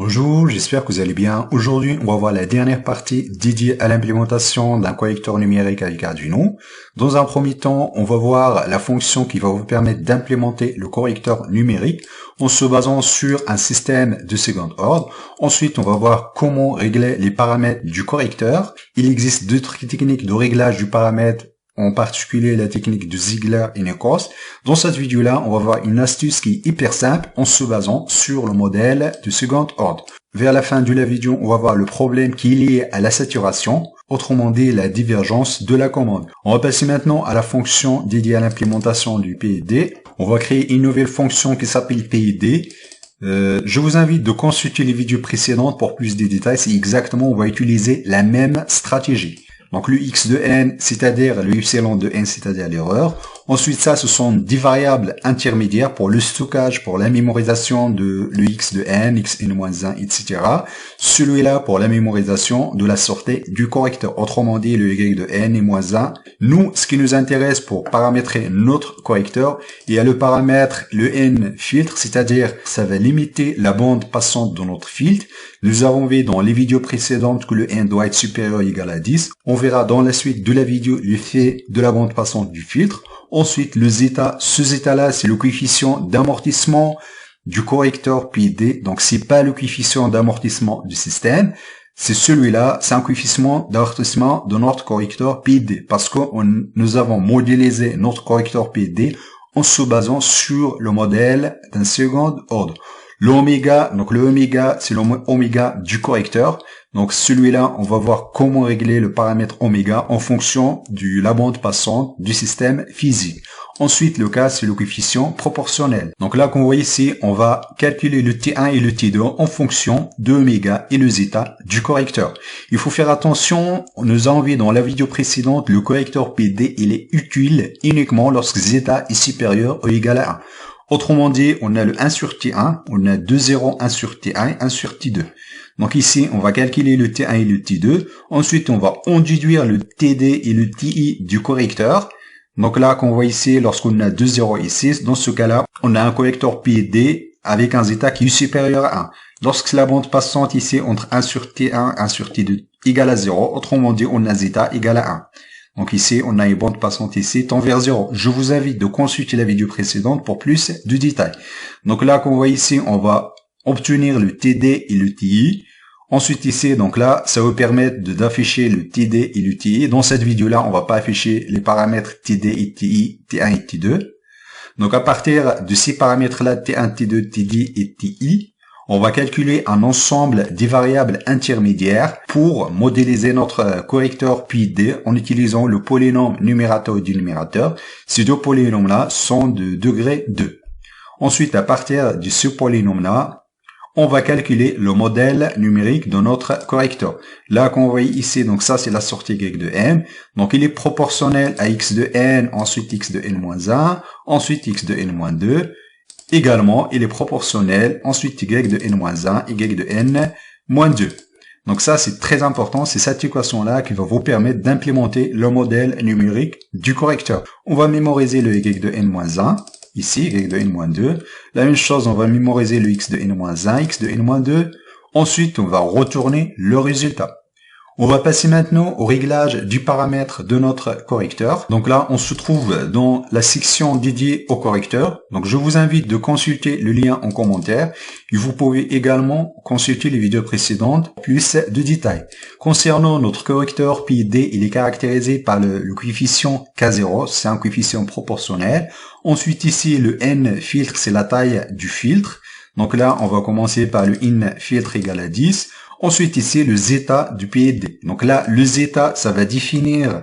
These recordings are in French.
Bonjour, j'espère que vous allez bien. Aujourd'hui, on va voir la dernière partie dédiée à l'implémentation d'un correcteur numérique avec Arduino. Dans un premier temps, on va voir la fonction qui va vous permettre d'implémenter le correcteur numérique en se basant sur un système de second ordre. Ensuite, on va voir comment régler les paramètres du correcteur. Il existe d'autres techniques de réglage du paramètre, en particulier la technique de Ziegler et Nichols. Dans cette vidéo-là, on va voir une astuce qui est hyper simple en se basant sur le modèle du second ordre. Vers la fin de la vidéo, on va voir le problème qui est lié à la saturation, autrement dit la divergence de la commande. On va passer maintenant à la fonction dédiée à l'implémentation du PID. On va créer une nouvelle fonction qui s'appelle PID. Je vous invite de consulter les vidéos précédentes pour plus de détails. C'est exactement, on va utiliser la même stratégie. Donc le x de n, c'est-à-dire le epsilon de n, c'est-à-dire l'erreur. Ensuite, ça, ce sont des variables intermédiaires pour le stockage, pour la mémorisation de le x de n, xn-1, etc. Celui-là pour la mémorisation de la sortie du correcteur. Autrement dit, le y de n et moins 1. Nous, ce qui nous intéresse pour paramétrer notre correcteur, il y a le paramètre le n filtre, c'est-à-dire ça va limiter la bande passante de notre filtre. Nous avons vu dans les vidéos précédentes que le n doit être supérieur ou égal à 10. On verra dans la suite de la vidéo l'effet de la bande passante du filtre. Ensuite, le zeta, ce zeta-là, c'est le coefficient d'amortissement du correcteur PID. Donc, c'est pas le coefficient d'amortissement du système. C'est celui-là, c'est un coefficient d'amortissement de notre correcteur PID. Parce que nous avons modélisé notre correcteur PID en se basant sur le modèle d'un second ordre. L'oméga, donc le oméga, c'est l'oméga du correcteur. Donc celui-là, on va voir comment régler le paramètre oméga en fonction de la bande passante du système physique. Ensuite, le cas, c'est le coefficient proportionnel. Donc là, comme vous voyez ici, on va calculer le T1 et le T2 en fonction de oméga et le zeta du correcteur. Il faut faire attention, nous avons vu dans la vidéo précédente, le correcteur PD, il est utile uniquement lorsque zeta est supérieur ou égal à 1. Autrement dit, on a le 1 sur T1, on a 2 0, 1 sur T1 et 1 sur T2. Donc ici, on va calculer le T1 et le T2. Ensuite, on va en déduire le TD et le TI du correcteur. Donc là, qu'on voit ici, lorsqu'on a 2 0 ici, dans ce cas-là, on a un correcteur PD avec un zeta qui est supérieur à 1. Lorsque la bande passante ici entre 1 sur T1 et 1 sur T2 égale à 0, autrement dit, on a zeta égale à 1. Donc ici, on a une bande passante ici, tend vers 0. Je vous invite de consulter la vidéo précédente pour plus de détails. Donc là, comme vous voyez ici, on va obtenir le TD et le TI. Ensuite ici, donc là, ça va permettre d'afficher le TD et le TI. Dans cette vidéo-là, on va pas afficher les paramètres TD et TI, T1 et T2. Donc à partir de ces paramètres-là, T1, T2, TD et TI, on va calculer un ensemble des variables intermédiaires pour modéliser notre correcteur PID en utilisant le polynôme numérateur et dénominateur. Ces deux polynômes-là sont de degré 2. Ensuite, à partir de ce polynôme-là, on va calculer le modèle numérique de notre correcteur. Là, qu'on voit ici, donc ça, c'est la sortie y de n. Donc, il est proportionnel à x de n, ensuite x de n-1, ensuite x de n-2. Également, il est proportionnel, ensuite y de n-1, y de n-2. Donc ça, c'est très important, c'est cette équation-là qui va vous permettre d'implémenter le modèle numérique du correcteur. On va mémoriser le y de n-1, ici, y de n-2. La même chose, on va mémoriser le x de n-1, x de n-2. Ensuite, on va retourner le résultat. On va passer maintenant au réglage du paramètre de notre correcteur. Donc là, on se trouve dans la section dédiée au correcteur. Donc je vous invite de consulter le lien en commentaire. Et vous pouvez également consulter les vidéos précédentes pour plus de détails. Concernant notre correcteur PID, il est caractérisé par le coefficient K0, c'est un coefficient proportionnel. Ensuite ici, le N filtre, c'est la taille du filtre. Donc là, on va commencer par le in filtre égal à 10. Ensuite, ici, le zeta du PID. Donc là, le zeta, ça va définir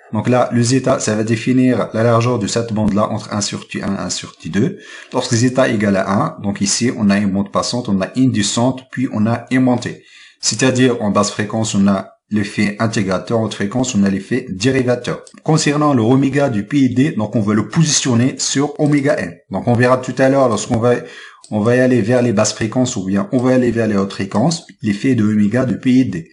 la largeur de cette bande-là entre 1 sur T1 et 1 sur T2. Lorsque zeta égale à 1, donc ici, on a une bande passante, on a une descente, puis on a une montée. C'est-à-dire, en basse fréquence, on a l'effet intégrateur, en haute fréquence, on a l'effet dérivateur. Concernant le oméga du PID, donc on va le positionner sur oméga n. Donc on verra tout à l'heure, lorsqu'on va y aller vers les basses fréquences ou bien on va aller vers les hautes fréquences, l'effet de oméga de PID.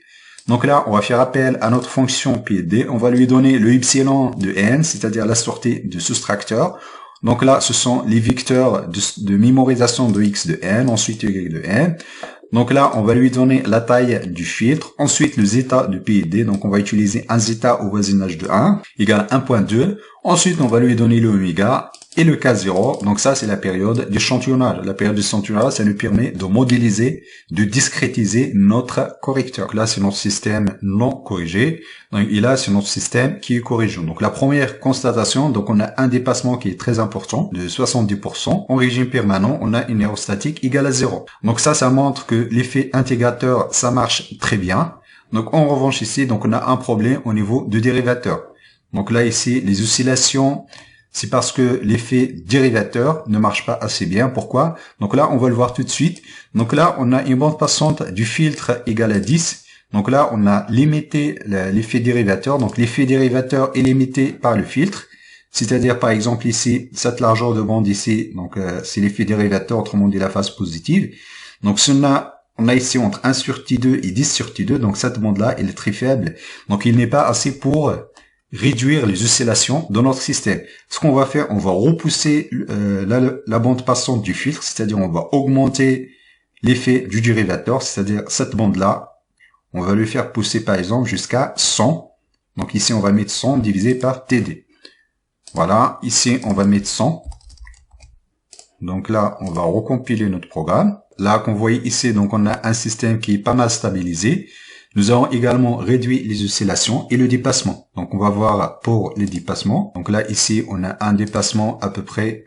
Donc là, on va faire appel à notre fonction PID, on va lui donner le epsilon de n, c'est-à-dire la sortie de soustracteur. Donc là, ce sont les vecteurs de mémorisation de x de n, ensuite y de n. Donc là, on va lui donner la taille du filtre. Ensuite, le zeta de PID. Donc on va utiliser un zeta au voisinage de 1 égale 1.2. Ensuite, on va lui donner le oméga et le K0. Donc ça, c'est la période d'échantillonnage. La période d'échantillonnage, ça nous permet de modéliser, de discrétiser notre correcteur. Donc là, c'est notre système non corrigé. Donc, et là, c'est notre système qui est corrigé. Donc la première constatation, donc on a un dépassement qui est très important, de 70%. En régime permanent, on a une aérostatique égale à 0. Donc ça montre que l'effet intégrateur, ça marche très bien. Donc en revanche ici, donc on a un problème au niveau de dérivateur. Donc là ici, les oscillations, c'est parce que l'effet dérivateur ne marche pas assez bien. Pourquoi? Donc là, on va le voir tout de suite. Donc là, on a une bande passante du filtre égale à 10. Donc là, on a limité l'effet dérivateur. Donc l'effet dérivateur est limité par le filtre. C'est-à-dire, par exemple, ici, cette largeur de bande ici, donc c'est l'effet dérivateur, autrement dit la phase positive. Donc si on a ici entre 1 sur T2 et 10 sur T2, donc cette bande-là, elle est très faible. Donc il n'est pas assez pour réduire les oscillations de notre système. Ce qu'on va faire, on va repousser la bande passante du filtre, c'est-à-dire on va augmenter l'effet du dérivateur, c'est-à-dire cette bande-là, on va le faire pousser par exemple jusqu'à 100. Donc ici, on va mettre 100 divisé par TD. Voilà, ici, on va mettre 100. Donc là, on va recompiler notre programme. Là, qu'on voit ici, donc on a un système qui est pas mal stabilisé. Nous avons également réduit les oscillations et le dépassement. Donc, on va voir pour les dépassements. Donc là, ici, on a un dépassement à peu près,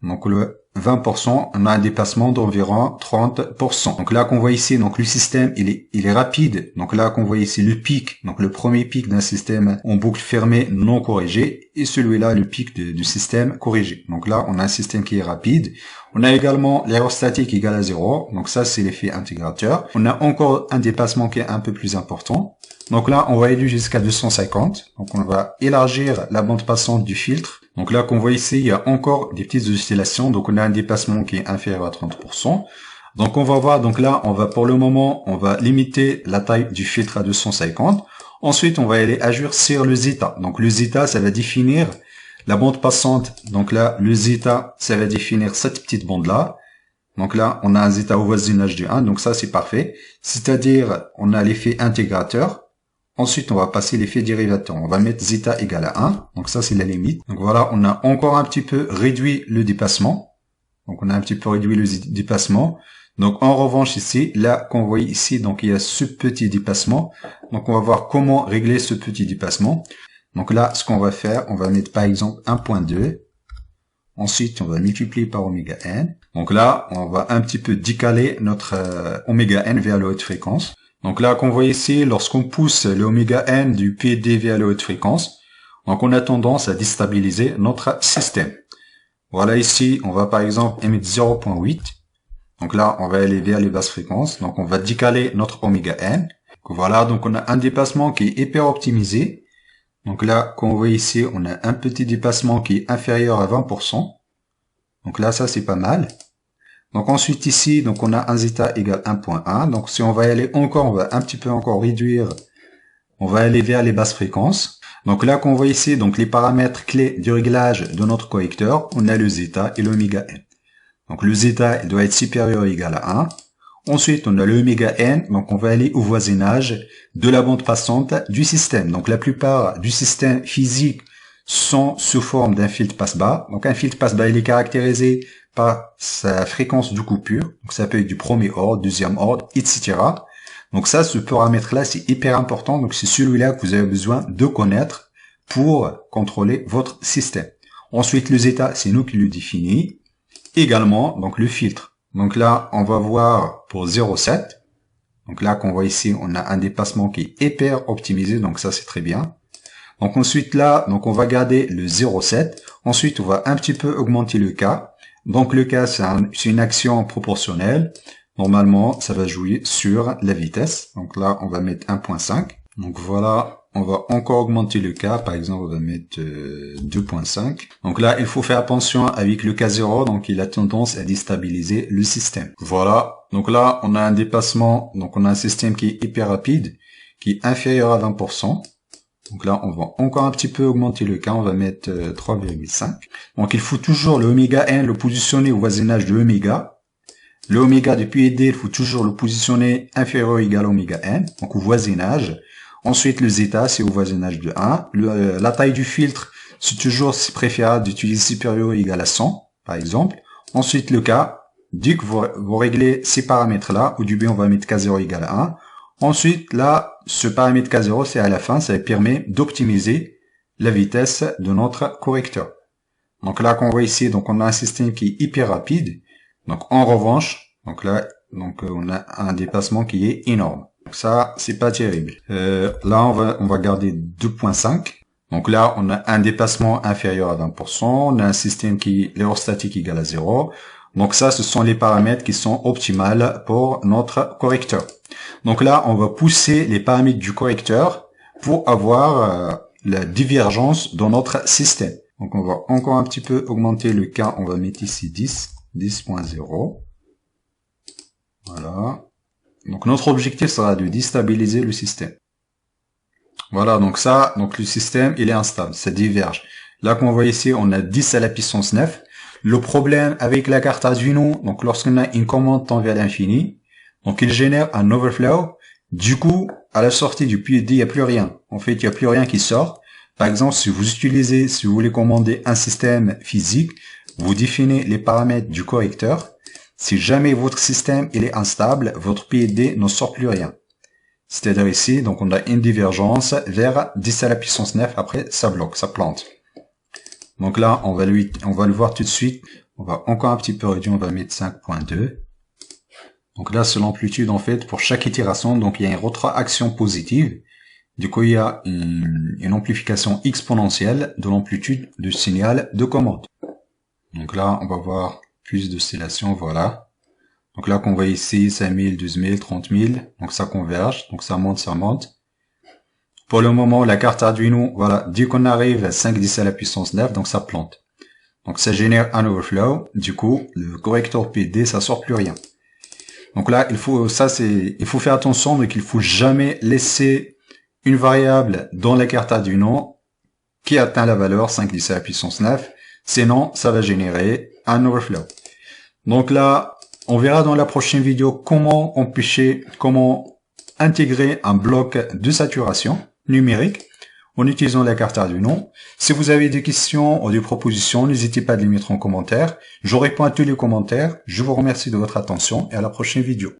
donc le 20%, on a un dépassement d'environ 30%. Donc là, qu'on voit ici, donc le système, il est rapide. Donc là, qu'on voit ici le pic, donc le premier pic d'un système en boucle fermée non corrigé, et celui-là, le pic du système corrigé. Donc là, on a un système qui est rapide. On a également l'aérostatique égale à 0. Donc ça, c'est l'effet intégrateur. On a encore un dépassement qui est un peu plus important. Donc là, on va aller jusqu'à 250. Donc on va élargir la bande passante du filtre. Donc là, qu'on voit ici, il y a encore des petites oscillations. Donc on a un dépassement qui est inférieur à 30%. Donc on va voir, donc là, pour le moment, on va limiter la taille du filtre à 250. Ensuite, on va aller agir sur le zeta. Donc le zeta, ça va définir la bande passante. Donc là, le zeta, ça va définir cette petite bande-là. Donc là, on a un zeta au voisinage du 1. Donc ça, c'est parfait. C'est-à-dire, on a l'effet intégrateur. Ensuite, on va passer l'effet dérivateur. On va mettre zeta égale à 1. Donc ça, c'est la limite. Donc voilà, on a encore un petit peu réduit le dépassement. Donc on a un petit peu réduit le dépassement. Donc en revanche ici, là qu'on voit ici, donc il y a ce petit dépassement. Donc on va voir comment régler ce petit dépassement. Donc là, ce qu'on va faire, on va mettre par exemple 1.2. Ensuite, on va multiplier par oméga n. Donc là, on va un petit peu décaler notre oméga n vers la haute fréquence. Donc là, qu'on voit ici, lorsqu'on pousse le oméga n du PD vers la haute fréquence, donc on a tendance à déstabiliser notre système. Voilà ici, on va par exemple émettre 0.8. Donc là, on va aller vers les basses fréquences. Donc on va décaler notre oméga n. Donc voilà, donc on a un dépassement qui est hyper optimisé. Donc là, comme vous voyez ici, on a un petit dépassement qui est inférieur à 20%. Donc là, ça c'est pas mal. Donc ensuite ici, donc on a un zeta égale 1.1. Donc si on va y aller encore, on va un petit peu encore réduire. On va aller vers les basses fréquences. Donc là, qu'on voit ici, donc les paramètres clés du réglage de notre correcteur, on a le zeta et l'oméga n. Donc le zeta, il doit être supérieur ou égal à 1. Ensuite, on a le oméga n, donc on va aller au voisinage de la bande passante du système. Donc la plupart du système physique sont sous forme d'un filtre passe-bas. Donc un filtre passe-bas, il est caractérisé par sa fréquence de coupure. Donc ça peut être du premier ordre, deuxième ordre, etc. Donc ça, ce paramètre-là, c'est hyper important. Donc c'est celui-là que vous avez besoin de connaître pour contrôler votre système. Ensuite, le zeta, c'est nous qui le définissons. Également, donc le filtre. Donc là, on va voir pour 0,7. Donc là, qu'on voit ici, on a un dépassement qui est hyper optimisé. Donc ça, c'est très bien. Donc ensuite là, donc on va garder le 0,7. Ensuite, on va un petit peu augmenter le K. Donc le K, c'est une action proportionnelle. Normalement, ça va jouer sur la vitesse. Donc là, on va mettre 1.5. Donc voilà, on va encore augmenter le K. Par exemple, on va mettre 2.5. Donc là, il faut faire attention avec le K0. Donc il a tendance à déstabiliser le système. Voilà. Donc là, on a un dépassement. Donc on a un système qui est hyper rapide, qui est inférieur à 20%. Donc là, on va encore un petit peu augmenter le K, on va mettre 3,5. Donc il faut toujours le oméga n le positionner au voisinage de oméga. Le oméga de PID, il faut toujours le positionner inférieur ou égal à oméga n, donc au voisinage. Ensuite, le zeta, c'est au voisinage de 1. La taille du filtre, c'est toujours préférable d'utiliser supérieur ou égal à 100, par exemple. Ensuite, le K, dès que vous réglez ces paramètres-là, au début, on va mettre K0 égale à 1. Ensuite, là, ce paramètre K0, c'est à la fin, ça permet d'optimiser la vitesse de notre correcteur. Donc là, qu'on voit ici, donc on a un système qui est hyper rapide. Donc en revanche, donc là, on a un dépassement qui est énorme. Donc ça, c'est pas terrible. Là, on va garder 2.5. Donc là, on a un dépassement inférieur à 20%. On a un système qui l'aérostatique égale à 0. Donc ça, ce sont les paramètres qui sont optimales pour notre correcteur. Donc là, on va pousser les paramètres du correcteur pour avoir la divergence dans notre système. Donc on va encore un petit peu augmenter le K. On va mettre ici 10.0. Voilà. Donc notre objectif sera de déstabiliser le système. Voilà, donc le système, il est instable, ça diverge. Là, qu'on voit ici, on a 10 à la puissance 9. Le problème avec la carte Arduino, donc lorsqu'on a une commande tend vers l'infini, donc il génère un overflow. Du coup, à la sortie du PID, il n'y a plus rien. En fait, il n'y a plus rien qui sort. Par exemple, si vous voulez commander un système physique, vous définissez les paramètres du correcteur. Si jamais votre système il est instable, votre PID ne sort plus rien. C'est-à-dire ici, donc on a une divergence vers 10 à la puissance 9, après ça bloque, ça plante. Donc là, on va le voir tout de suite. On va encore un petit peu réduire, on va mettre 5.2. Donc là, c'est l'amplitude en fait pour chaque itération, donc il y a une rétroaction positive. Du coup, il y a une amplification exponentielle de l'amplitude du signal de commande. Donc là, on va voir plus d'oscillation, voilà. Donc là, qu'on voit ici, 5000, 12000, 30000, donc ça converge, donc ça monte, ça monte. Pour le moment, la carte Arduino, voilà, dès qu'on arrive à 5,10 à la puissance 9, donc ça plante. Donc ça génère un overflow, du coup, le correcteur PD, ça sort plus rien. Donc là, il faut faire attention, donc il faut jamais laisser une variable dans la carte Arduino qui atteint la valeur 5,10 à la puissance 9, sinon ça va générer un overflow. Donc là, on verra dans la prochaine vidéo comment intégrer un bloc de saturation numérique en utilisant la carte Arduino. Si vous avez des questions ou des propositions, n'hésitez pas à les mettre en commentaire. Je réponds à tous les commentaires. Je vous remercie de votre attention et à la prochaine vidéo.